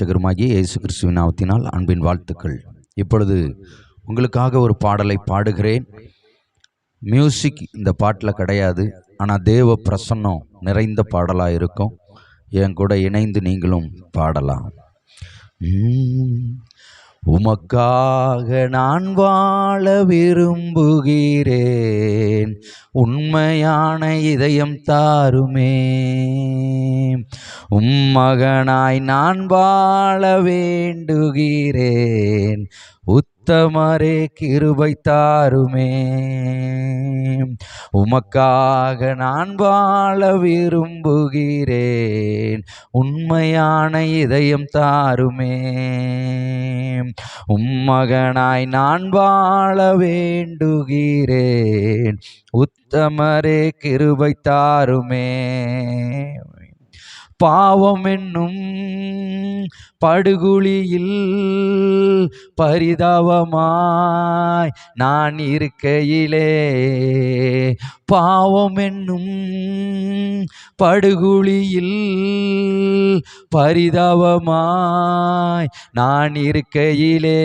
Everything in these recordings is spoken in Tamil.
இரட்சகருமாகிய இயேசு கிறிஸ்துவின் நாமத்தினால் அன்பின் வாழ்த்துக்கள். இப்பொழுது உங்களுக்காக ஒரு பாடலை பாடுகிறேன். மியூசிக் இந்த பாட்டில் கிடையாது, ஆனால் தேவ பிரசன்னம் நிறைந்த பாடலாக இருக்கும். என் கூட இணைந்து நீங்களும் பாடலாம். உமக்காக நான் வாழ விரும்புகிறேன், உண்மையான இதயம் தாருமே. உம்மகனாய் நான் வாழ வேண்டுகிறேன், உத்தமரே கிருபை தாருமே. உமக்காக நான் வாழ விரும்புகிறேன், உண்மையான இதயம் தாருமே. உம்மகனாய் நான் வாழ வேண்டுகிறேன், உத்தமரே கிருபை தாருமே. பாவம் என்னும் படுகுழியில் பரிதாபமாய் நான் இருக்கையிலே, பாவம் என்னும் படுகுழியில் பரிதாபமாய் நான் இருக்கையிலே,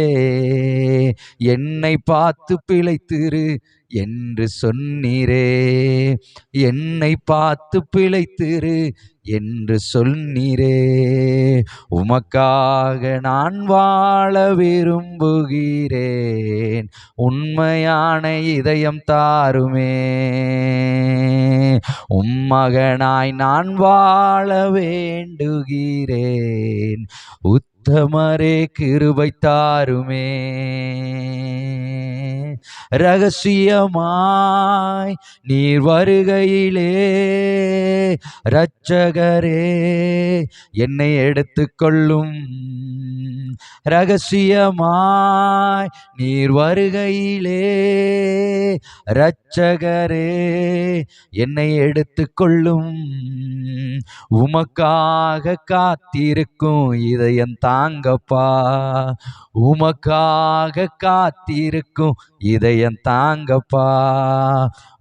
என்னை பார்த்து பிழைத்திரு என்று சொன்னீரே. என்னை பார்த்து பிழைத்திரு என்று சொன்னீரே. உமக்காக நான் வாழ விரும்புகிறேன், உண்மையான இதயம் தாருமே. உம்மகனாய் நான் வாழ வேண்டுகிறேன், உத்தமரே கிருபை தாருமே. ரகசியமாய் நீர் வருகையிலே, இரட்சகரே என்னை எடுத்துக்கொள்ளும். ரகசியமாய் நீர் வருகையிலே, இரட்சகரே என்னை எடுத்துக்கொள்ளும். உமக்காக காத்திருக்கும் இதயம் தாங்கப்பா, உமக்காக காத்திருக்கும் இதயம் தாங்கப்பா.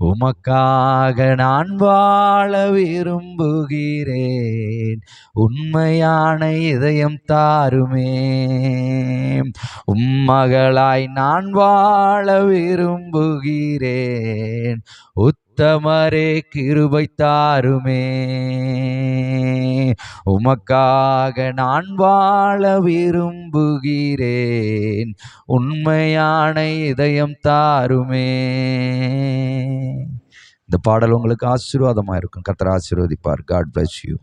உமக்காக நான் வாழ விரும்புகிறேன், உண்மையான இதயம் தாருமே. உம்மகளாய் நான் வாழ விரும்புகிறேன், உத்தமரே கிருபை தாருமே. உமக்காக நான் வாழ விரும்புகிறேன், உண்மையான இதயம் தாருமே. இந்த பாடல் உங்களுக்கு ஆசீர்வாதமாக இருக்கும். கர்த்தர் ஆசீர்வதிப்பார். God bless you.